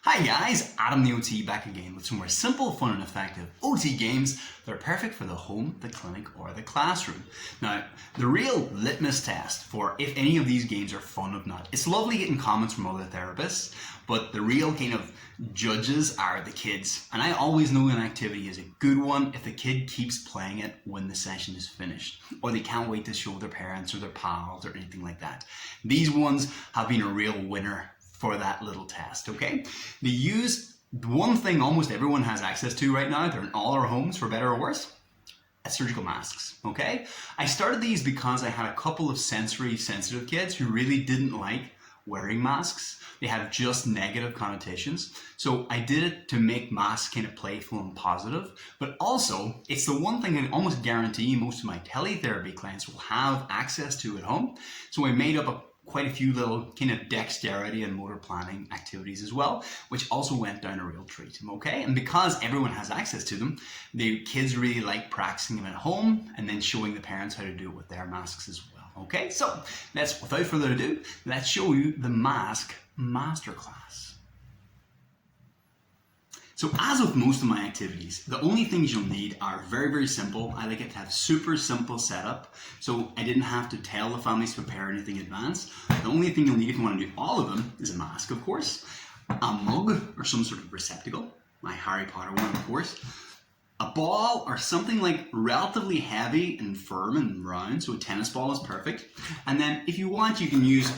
Hi guys, AdamTheOT back again with some more simple, fun and effective OT games that are perfect for the home, the clinic or the classroom. Now, the real litmus test for if any of these games are fun or not, it's lovely getting comments from other therapists, but the real kind of judges are the kids. And I always know an activity is a good one if the kid keeps playing it when the session is finished, or they can't wait to show their parents or their pals or anything like that. These ones have been a real winner for that little test, okay? They use one thing almost everyone has access to right now. They're in all our homes, for better or worse. Surgical masks, okay? I started these because I had a couple of sensory sensitive kids who really didn't like wearing masks. They have just negative connotations. So I did it to make masks kind of playful and positive, but also it's the one thing I almost guarantee most of my teletherapy clients will have access to at home. So I made up quite a few little kind of dexterity and motor planning activities as well, which also went down a real treat, okay? And because everyone has access to them, the kids really like practicing them at home and then showing the parents how to do it with their masks as well, okay? So without further ado, let's show you the Mask Masterclass. So as with most of my activities, the only things you'll need are very, very simple. I like it to have super simple setup, so I didn't have to tell the families to prepare anything in advance. The only thing you'll need if you want to do all of them is a mask, of course, a mug or some sort of receptacle, my Harry Potter one, of course, a ball or something like relatively heavy and firm and round, so a tennis ball is perfect. And then if you want, you can use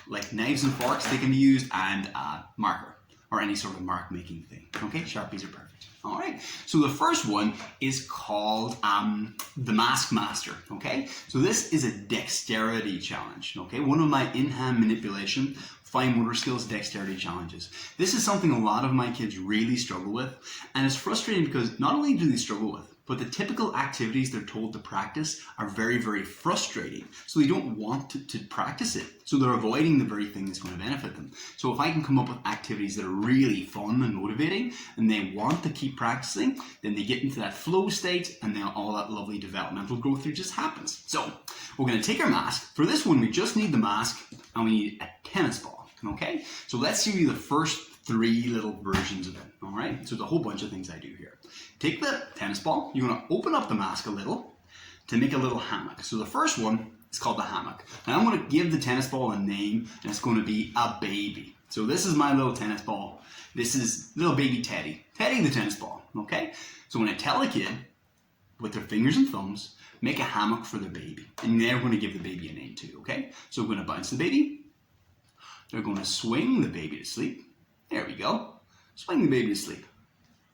like knives and forks, they can be used, and marker, or any sort of mark making thing. Okay, Sharpies are perfect. All right, so the first one is called the Mask-Master, okay? So this is a dexterity challenge, okay? One of my in-hand manipulation, fine motor skills, dexterity challenges. This is something a lot of my kids really struggle with, and it's frustrating because not only do they struggle with, but the typical activities they're told to practice are very, very frustrating. So they don't want to practice it. So they're avoiding the very thing that's going to benefit them. So if I can come up with activities that are really fun and motivating, and they want to keep practicing, then they get into that flow state, and then all that lovely developmental growth there just happens. So we're going to take our mask. For this one, we just need the mask, and we need a tennis ball, okay? So let's show you the first three little versions of it, all right? So there's a whole bunch of things I do here. Take the tennis ball, you're gonna open up the mask a little to make a little hammock. So the first one is called the hammock. Now I'm gonna give the tennis ball a name, and it's gonna be a baby. So this is my little tennis ball. This is little baby Teddy. Teddy the tennis ball, okay? So when I tell a kid, with their fingers and thumbs, make a hammock for the baby. And they're gonna give the baby a name too, okay? So we're gonna bounce the baby. They're gonna swing the baby to sleep. There we go. Swing the baby to sleep.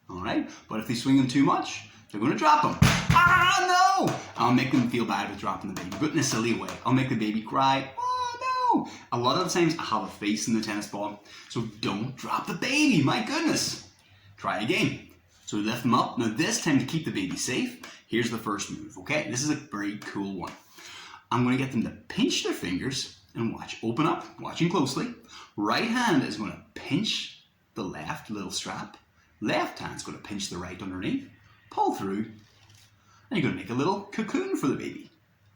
All right, but if they swing them too much, they're going to drop them. Ah, no! I'll make them feel bad with dropping the baby, but in a silly way. I'll make the baby cry. Oh, no! A lot of the times I have a face in the tennis ball, so don't drop the baby. My goodness. Try again. So we lift them up. Now this time, to keep the baby safe, here's the first move, okay? This is a very cool one. I'm going to get them to pinch their fingers and watch. Open up, watching closely. Right hand is going to pinch the left little strap. Left hand's going to pinch the right underneath, pull through, and you're going to make a little cocoon for the baby.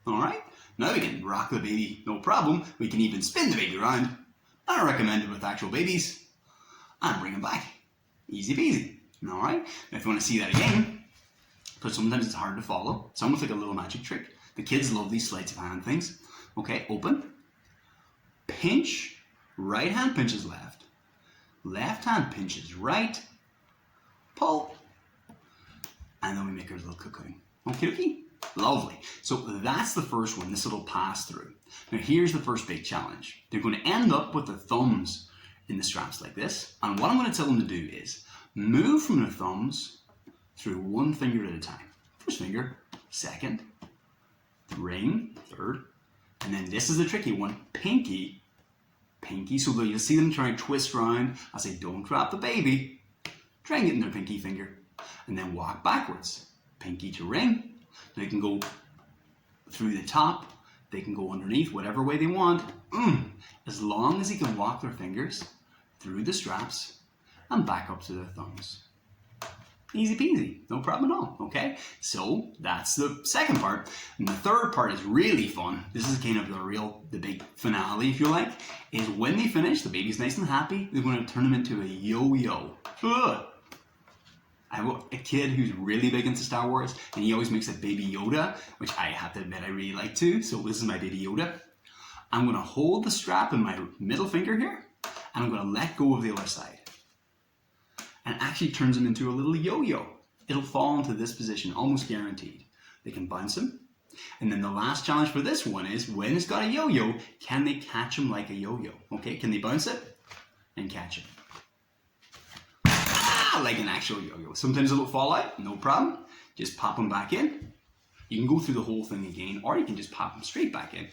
All right? Now we can rock the baby, no problem. We can even spin the baby around. I recommend it with actual babies. And bring them back. Easy peasy. All right? Now if you want to see that again, because sometimes it's hard to follow, it's almost like a little magic trick. The kids love these sleight of hand things. Okay, open, pinch, right hand pinches left, left hand pinches right, pull, and then we make our little cocoon. Okay, lovely. So that's the first one, this little pass through. Now here's the first big challenge. They're going to end up with their thumbs in the straps like this, and what I'm going to tell them to do is move from their thumbs through one finger at a time. First finger, second, ring, third, and then this is the tricky one, pinky, pinky, so that you'll see them try and twist around. I say don't drop the baby. Try and get in their pinky finger, and then walk backwards. Pinky to ring. They can go through the top, they can go underneath, whatever way they want. As long as you can walk their fingers through the straps and back up to their thumbs. Easy peasy, no problem at all, okay? So that's the second part. And the third part is really fun. This is kind of the big finale, if you like, is when they finish, the baby's nice and happy, they're going to turn them into a yo-yo. Ugh. I have a kid who's really big into Star Wars, and he always makes a baby Yoda, which I have to admit I really like too, so this is my baby Yoda. I'm going to hold the strap in my middle finger here, and I'm going to let go of the other side. And it actually turns him into a little yo-yo. It'll fall into this position, almost guaranteed. They can bounce him. And then the last challenge for this one is, when it's got a yo-yo, can they catch him like a yo-yo? Okay, can they bounce it and catch it? Ah, like an actual yo-yo. Sometimes it'll fall out, no problem. Just pop them back in. You can go through the whole thing again, or you can just pop them straight back in.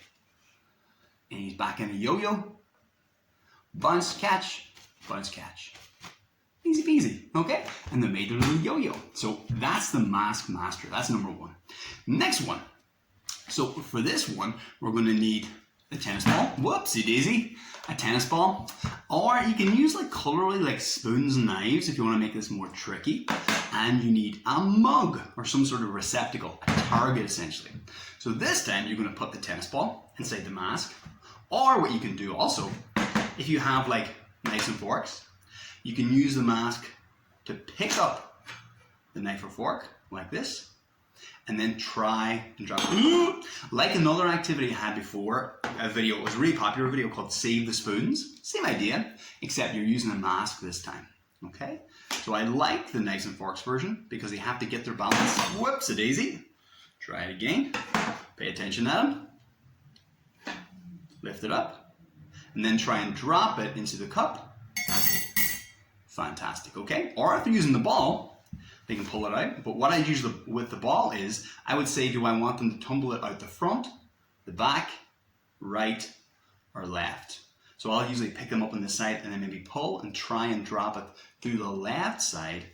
And he's back in a yo-yo. Bounce, catch, bounce, catch. Easy peasy, okay? And they made their little yo-yo. So that's the Mask Master. That's number one. Next one. So for this one, we're going to need a tennis ball. Whoopsie daisy. A tennis ball. Or you can use like colorfully like spoons and knives if you want to make this more tricky. And you need a mug or some sort of receptacle, a target essentially. So this time you're going to put the tennis ball inside the mask. Or what you can do also, if you have like knives and forks, you can use the mask to pick up the knife or fork like this, and then try and drop it. Like another activity I had before, a video, it was a really popular video called Save the Spoons. Same idea, except you're using a mask this time, okay? So I like the knives and forks version because they have to get their balance. Whoops-a-daisy. Try it again. Pay attention at them. Lift it up, and then try and drop it into the cup. Fantastic, okay? Or if they're using the ball, they can pull it out. But what I use with the ball is, I would say, do I want them to tumble it out the front, the back, right, or left? So I'll usually pick them up on the side and then maybe pull and try and drop it through the left side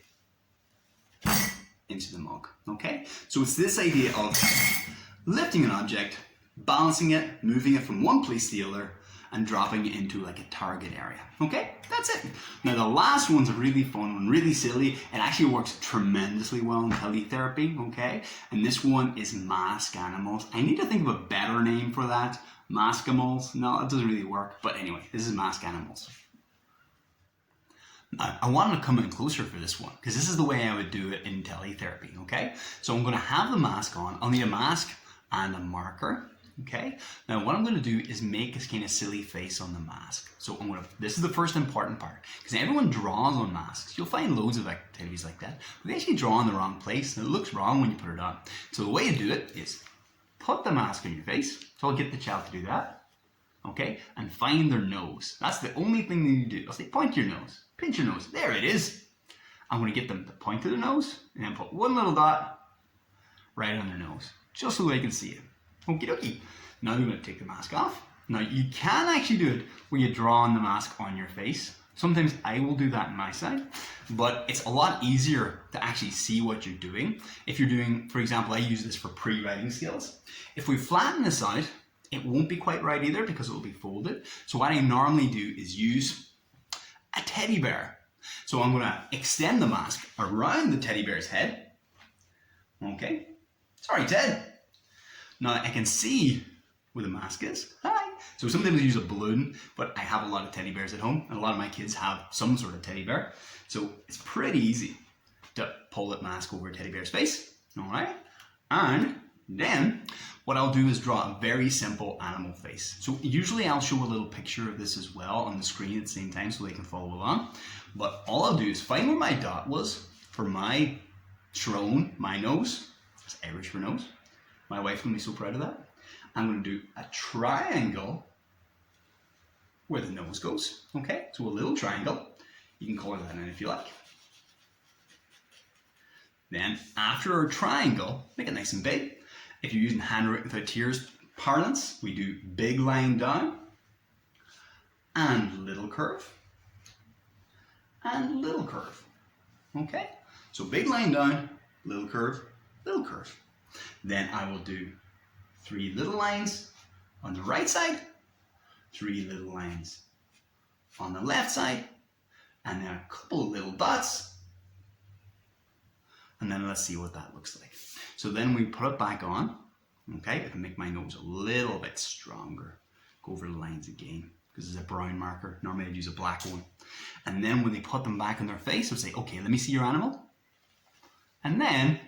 into the mug, okay? So it's this idea of lifting an object, balancing it, moving it from one place to the other, and dropping it into like a target area. Okay, that's it. Now the last one's a really fun one, really silly. It actually works tremendously well in teletherapy, okay? And this one is Mask Animals. I need to think of a better name for that. Mask-imals? No, it doesn't really work. But anyway, this is Mask Animals. Now, I wanted to come in closer for this one, because this is the way I would do it in teletherapy, okay? So I'm going to have the mask on. I'll need a mask and a marker. Okay, now what I'm going to do is make this kind of silly face on the mask. So this is the first important part, because everyone draws on masks. You'll find loads of activities like that, but they actually draw in the wrong place, and it looks wrong when you put it on. So the way to do it is put the mask on your face. So I'll get the child to do that, okay, and find their nose. That's the only thing that you do. I'll say point to your nose, pinch your nose, there it is. I'm going to get them to point to their nose, and then put one little dot right on their nose, just so they can see it. Okie dokie. Now you're going to take the mask off. Now you can actually do it where you draw on the mask on your face. Sometimes I will do that on my side, but it's a lot easier to actually see what you're doing. If you're doing, for example, I use this for pre-writing skills. If we flatten this out, it won't be quite right either because it will be folded. So what I normally do is use a teddy bear. So I'm going to extend the mask around the teddy bear's head. Okay. Sorry, Ted. Now I can see where the mask is. Hi! So sometimes I use a balloon, but I have a lot of teddy bears at home, and a lot of my kids have some sort of teddy bear. So it's pretty easy to pull that mask over a teddy bear's face. Alright? And then what I'll do is draw a very simple animal face. So usually I'll show a little picture of this as well on the screen at the same time so they can follow along. But all I'll do is find where my dot was for my throne, my nose. It's Irish for nose. My wife's going to be so proud of that. I'm going to do a triangle where the nose goes. Okay, so a little triangle. You can color that in if you like. Then after our triangle, make it nice and big. If you're using handwritten without tears parlance, we do big line down and little curve and little curve. Okay, so big line down, little curve, little curve. Then I will do 3 little lines on the right side, 3 little lines on the left side, and then a couple of little dots And then let's see what that looks like. So then we put it back on. Okay, I can make my nose a little bit stronger. Go over the lines again, because it's a brown marker. Normally I'd use a black one. And then when they put them back on their face, I'll say, okay, let me see your animal. And then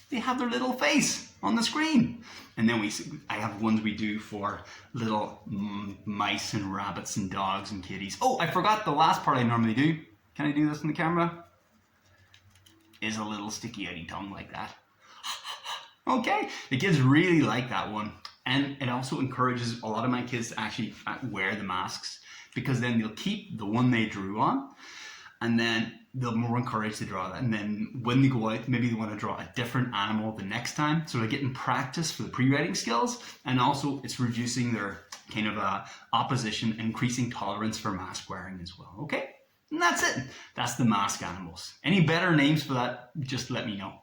they have their little face on the screen. And then I have ones we do for little mice and rabbits and dogs and kitties. Oh, I forgot the last part I normally do. Can I do this in the camera? Is a little sticky outy tongue like that. Okay, the kids really like that one. And it also encourages a lot of my kids to actually wear the masks, because then they'll keep the one they drew on, and then they're more encouraged to draw that. And then when they go out, maybe they want to draw a different animal the next time. So they're getting practice for the pre-writing skills, and also it's reducing their kind of opposition, increasing tolerance for mask wearing as well. Okay, and that's it. That's the mask animals. Any better names for that, just let me know.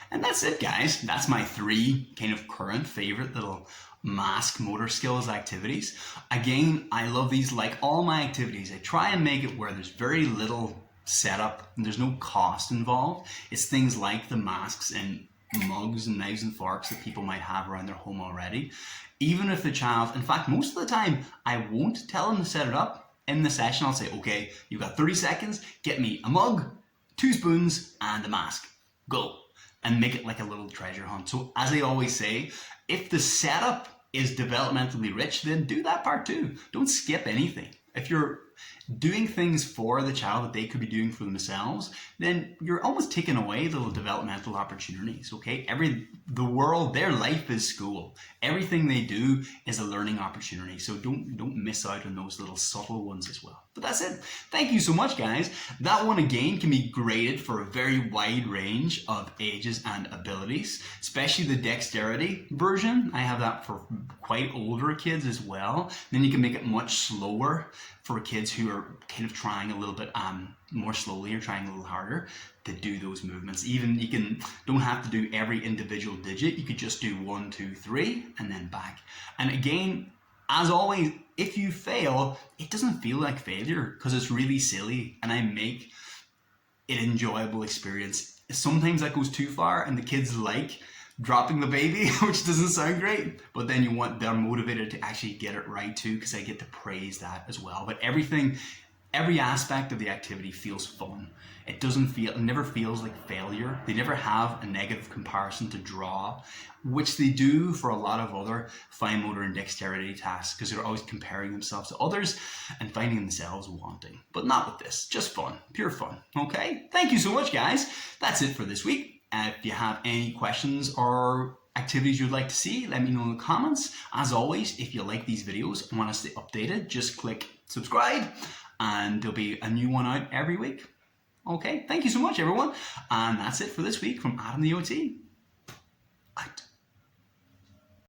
And that's it, guys. That's my 3 kind of current favorite little mask motor skills activities. Again, I love these like all my activities. I try and make it where there's very little setup and there's no cost involved. It's things like the masks and mugs and knives and forks that people might have around their home already. Even if the child, in fact, most of the time, I won't tell them to set it up. In the session, I'll say, okay, you've got 30 seconds, get me a mug, 2 spoons, and a mask. Go. And make it like a little treasure hunt. So as I always say, if the setup is developmentally rich, then do that part too. Don't skip anything. If you're doing things for the child that they could be doing for themselves, then you're almost taking away little developmental opportunities, okay? The world, their life is school. Everything they do is a learning opportunity. So don't miss out on those little subtle ones as well. But that's it. Thank you so much, guys. That one again can be graded for a very wide range of ages and abilities, especially the dexterity version. I have that for quite older kids as well. Then you can make it much slower for kids who are kind of trying a little bit more slowly or trying a little harder to do those movements. Even don't have to do every individual digit. You could just do 1, 2, 3 and then back. And again, as always, if you fail, it doesn't feel like failure because it's really silly and I make it an enjoyable experience. Sometimes that goes too far and the kids like dropping the baby, which doesn't sound great, but then they're motivated to actually get it right too, because I get to praise that as well. But every aspect of the activity feels fun. It never feels like failure. They never have a negative comparison to draw, which they do for a lot of other fine motor and dexterity tasks, because they're always comparing themselves to others and finding themselves wanting. But not with this, just fun, pure fun, okay? Thank you so much, guys. That's it for this week. If you have any questions or activities you'd like to see, let me know in the comments. As always, if you like these videos and want to stay updated, just click subscribe and there'll be a new one out every week. Okay, thank you so much, everyone. And that's it for this week from AdamTheOT. Out.